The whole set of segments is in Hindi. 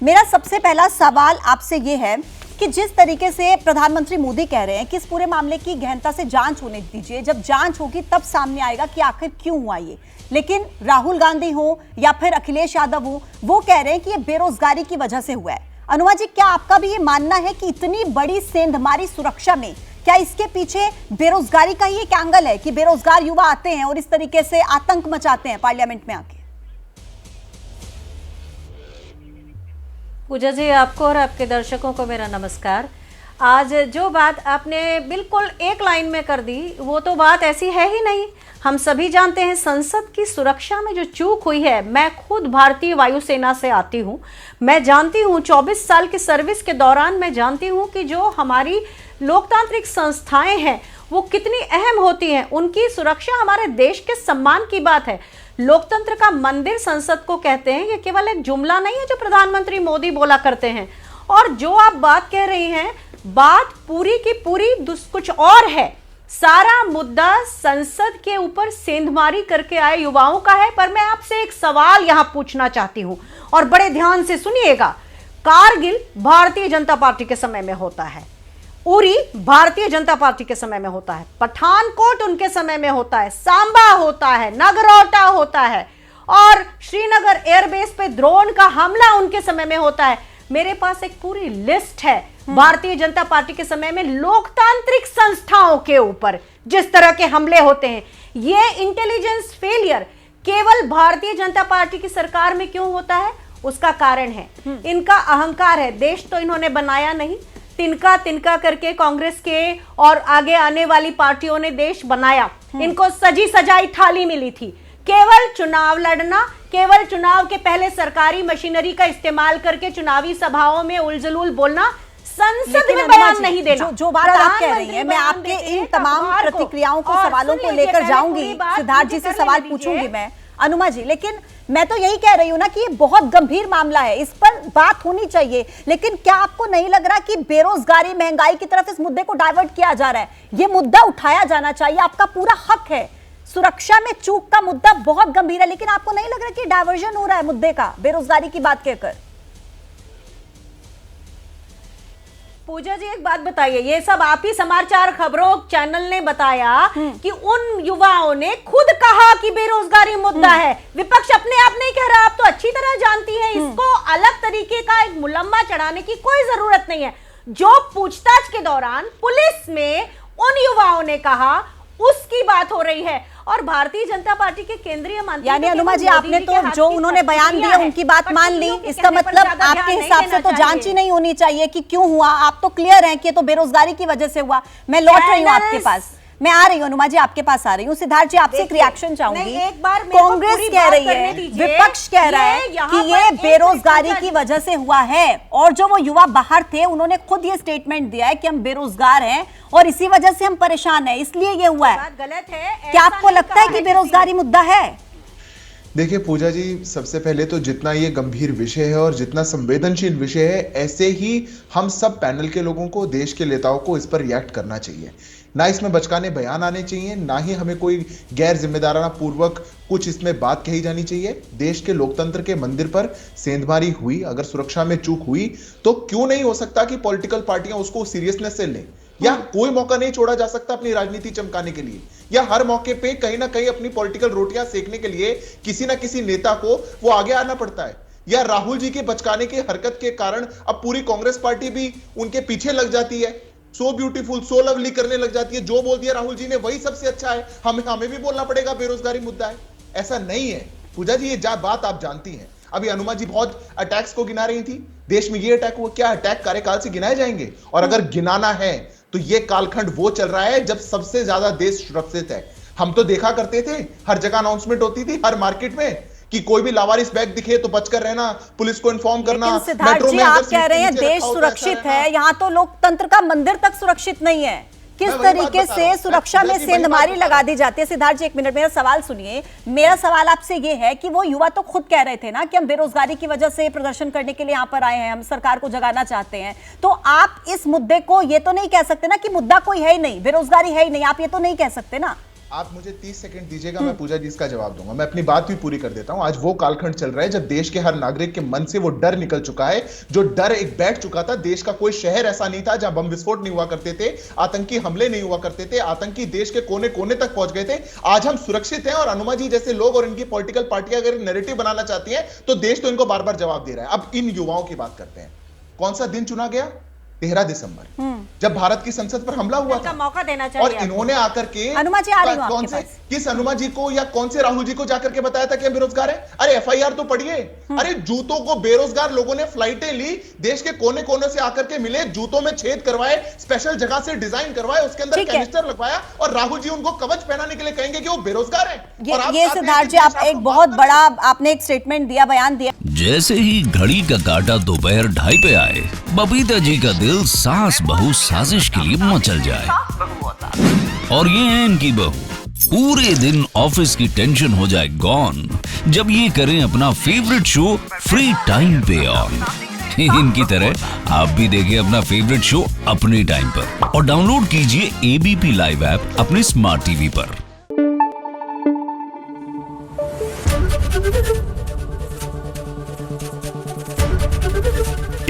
मेरा सबसे पहला सवाल आपसे ये है कि जिस तरीके से प्रधानमंत्री मोदी कह रहे हैं कि इस पूरे मामले की गहनता से जांच होने दीजिए, जब जांच होगी तब सामने आएगा कि आखिर क्यों हुआ ये। लेकिन राहुल गांधी हो या फिर अखिलेश यादव हो, वो कह रहे हैं कि ये बेरोजगारी की वजह से हुआ है। अनुमा जी, क्या आपका भी ये मानना है कि इतनी बड़ी सेंधमारी सुरक्षा में, क्या इसके पीछे बेरोजगारी का ही एक एंगल है कि बेरोजगार युवा आते हैं और इस तरीके से आतंक मचाते हैं पार्लियामेंट में आके? पूजा जी, आपको और आपके दर्शकों को मेरा नमस्कार। आज जो बात आपने बिल्कुल एक लाइन में कर दी, वो तो बात ऐसी है ही नहीं। हम सभी जानते हैं संसद की सुरक्षा में जो चूक हुई है। मैं खुद भारतीय वायुसेना से आती हूँ, मैं जानती हूँ 24 साल की सर्विस के दौरान मैं जानती हूँ कि जो हमारी लोकतांत्रिक संस्थाएं हैं वो कितनी अहम होती हैं। उनकी सुरक्षा हमारे देश के सम्मान की बात है। लोकतंत्र का मंदिर संसद को कहते हैं, ये केवल एक जुमला नहीं है जो प्रधानमंत्री मोदी बोला करते हैं। और जो आप बात कह रही हैं, बात पूरी की पूरी कुछ और है। सारा मुद्दा संसद के ऊपर सेंधमारी करके आए युवाओं का है। पर मैं आपसे एक सवाल यहां पूछना चाहती हूं और बड़े ध्यान से सुनिएगा। कारगिल भारतीय जनता पार्टी के समय में होता है, उरी भारतीय जनता पार्टी के समय में होता है, पठानकोट उनके समय में होता है, सांबा होता है, नगरोटा होता है और श्रीनगर एयरबेस पे ड्रोन का हमला उनके समय में होता है। मेरे पास एक पूरी लिस्ट है भारतीय जनता पार्टी के समय में लोकतांत्रिक संस्थाओं के ऊपर जिस तरह के हमले होते हैं। ये इंटेलिजेंस फेलियर केवल भारतीय जनता पार्टी की सरकार में क्यों होता है? उसका कारण है इनका अहंकार है। देश तो इन्होंने बनाया नहीं, तिनका तिनका करके कांग्रेस के और आगे आने वाली पार्टियों ने देश बनाया। इनको सजी सजाई थाली मिली थी। केवल चुनाव लड़ना, केवल चुनाव के पहले सरकारी मशीनरी का इस्तेमाल करके चुनावी सभाओं में उलझुल बोलना, संसद में बयान नहीं देना। जो बात आप कह रही हैं, मैं आपके इन तमाम प्रतिक्रियाओं को, सवालों को लेकर जाऊंगी, सिद्धार्थ जी से सवाल पूछूंगी मैं, अनुमा जी। लेकिन मैं तो यही कह रही हूं ना कि ये बहुत गंभीर मामला है, इस पर बात होनी चाहिए। लेकिन क्या आपको नहीं लग रहा कि बेरोजगारी, महंगाई की तरफ इस मुद्दे को डाइवर्ट किया जा रहा है? ये मुद्दा उठाया जाना चाहिए, आपका पूरा हक है। सुरक्षा में चूक का मुद्दा बहुत गंभीर है, लेकिन आपको नहीं लग रहा कि डाइवर्जन हो रहा है मुद्दे का बेरोजगारी की बात कहकर? पूजा जी, एक बात बताइए, ये सब आप ही समाचार खबरों चैनल ने बताया कि उन युवाओं ने खुद कहा कि बेरोजगारी मुद्दा है। विपक्ष अपने आप नहीं कह रहा, आप तो अच्छी तरह जानती हैं। इसको अलग तरीके का एक मुलम्मा चढ़ाने की कोई जरूरत नहीं है। जो पूछताछ के दौरान पुलिस में उन युवाओं ने कहा, उसकी बात हो रही है। और भारतीय जनता पार्टी के केंद्रीय मंत्री, यानी अनुमा जी, आपने तो जो उन्होंने बयान दिया उनकी बात मान ली। इसका मतलब आपके हिसाब से तो जांच ही नहीं होनी चाहिए कि क्यों हुआ। आप तो क्लियर हैं कि ये तो बेरोजगारी की वजह से हुआ। मैं लौट रही हूँ आपके पास, मैं आ रही हूँ अनुमा जी, आपके पास आ रही हूँ। सिद्धार्थ जी, आपसे एक रिएक्शन चाहूंगी। कांग्रेस कह रही है, विपक्ष कह रहा है कि ये बेरोजगारी की वजह से हुआ है, और जो वो युवा बाहर थे उन्होंने खुद ये स्टेटमेंट दिया है कि हम बेरोजगार हैं और इसी वजह से हम परेशान हैं, इसलिए ये हुआ है। गलत है। क्या आपको लगता है कि बेरोजगारी मुद्दा है? देखिए पूजा जी, सबसे पहले तो जितना ये गंभीर विषय है और जितना संवेदनशील विषय है, ऐसे ही हम सब पैनल के लोगों को, देश के नेताओं को इस पर रिएक्ट करना चाहिए। ना इसमें बचकाने बयान आने चाहिए, ना ही हमें कोई गैर जिम्मेदाराना पूर्वक कुछ इसमें बात कही जानी चाहिए। देश के लोकतंत्र के मंदिर पर सेंधमारी हुई, अगर सुरक्षा में चूक हुई तो क्यों नहीं हो सकता कि पॉलिटिकल पार्टियां उसको सीरियसनेस से लें, या कोई मौका नहीं छोड़ा जा सकता अपनी राजनीति चमकाने के लिए, या हर मौके पे कहीं ना कहीं अपनी पॉलिटिकल रोटियां सेकने के लिए किसी ना किसी नेता को वो आगे आना पड़ता है। या राहुल जी के बचकाने की हरकत के कारण अब पूरी कांग्रेस पार्टी भी उनके पीछे लग जाती है, सो ब्यूटीफुल, सो लवली करने लग जाती है। जो बोल दिया राहुल जी ने वही सबसे अच्छा है, हमें भी बोलना पड़ेगा बेरोजगारी मुद्दा है। ऐसा नहीं है पूजा जी, ये बात आप जानती हैं। अभी अनुमा जी बहुत अटैक्स को गिना रही थी, देश में ये अटैक हुआ, क्या अटैक कार्यकाल से गिनाए जाएंगे? और अगर गिनाना है तो ये कालखंड वो चल रहा है जब सबसे ज्यादा देश सुरक्षित है। हम तो देखा करते थे, हर जगह अनाउंसमेंट होती थी, हर मार्केट में, कि कोई भी लावारिस बैग दिखे तो बचकर रहना, पुलिस को इन्फॉर्म करना। सिद्धार्थ जी, आप कह रहे हैं देश सुरक्षित है, यहाँ तो लोकतंत्र का मंदिर तक सुरक्षित नहीं है। किस तरीके से सुरक्षा में सेंधमारी लगा दी जाती है? सिद्धार्थ जी, एक मिनट, मेरा सवाल सुनिए। मेरा सवाल आपसे ये है कि वो युवा तो खुद कह रहे थे ना कि हम बेरोजगारी की वजह से प्रदर्शन करने के लिए यहाँ पर आए हैं, हम सरकार को जगाना चाहते हैं। तो आप इस मुद्दे को ये तो नहीं कह सकते ना कि मुद्दा कोई है ही नहीं, बेरोजगारी है ही नहीं, आप ये तो नहीं कह सकते ना। आप मुझे 30 सेकंड दीजिएगा, मैं पूजा जी इसका जवाब दूंगा। मैं अपनी बात भी पूरी कर देता हूं। आज वो कालखंड चल रहा है जब देश के हर नागरिक के मन से वो डर निकल चुका है, जो डर एक बैठ चुका था। देश का कोई शहर ऐसा नहीं था जहां बम विस्फोट नहीं हुआ करते थे, आतंकी हमले नहीं हुआ करते थे, आतंकी देश के कोने कोने तक पहुंच गए थे। आज हम सुरक्षित हैं और अनुमा जी जैसे लोग और इनकी पॉलिटिकल पार्टियां अगर नैरेटिव बनाना चाहती हैं तो देश तो इनको बार बार जवाब दे रहा है। अब इन युवाओं की बात करते हैं। कौन सा दिन चुना गया? 13 दिसंबर, जब भारत की संसद पर हमला हुआ था। मौका देना चाहिए और इन्होंने आकर के अनुमा जी आ रही हूं कौन आपके से पास। किस अनुमा जी को या कौन से राहुल जी को जाकर के बताया था कि हम बेरोजगार हैं? अरे एफआईआर तो पढ़िए। अरे जूतों को बेरोजगार लोगों ने फ्लाइटें ली, देश के कोने कोने से आकर के मिले, जूतों में छेद करवाए, स्पेशल जगह से डिजाइन करवाए, उसके अंदर कैनिस्टर लगवाया, और राहुल जी उनको कवच पहनाने के लिए कहेंगे कि वो बेरोजगार है। ये सिद्धार्थ जी, आप एक बहुत बड़ा आपने एक स्टेटमेंट दिया, बयान दिया। जैसे ही घड़ी का काटा दोपहर 2:30 पे आए, बबीता जी का दिल सास बहू साजिश के लिए मचल जाए। और ये है इनकी बहू, पूरे दिन ऑफिस की टेंशन हो जाए गॉन जब ये करें अपना फेवरेट शो फ्री टाइम पे ऑन। इनकी तरह आप भी देखिए अपना फेवरेट शो अपने टाइम पर और डाउनलोड कीजिए एबीपी लाइव ऐप अपने स्मार्ट टीवी पर।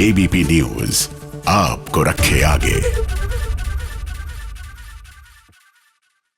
एबीपी न्यूज आपको रखे आगे।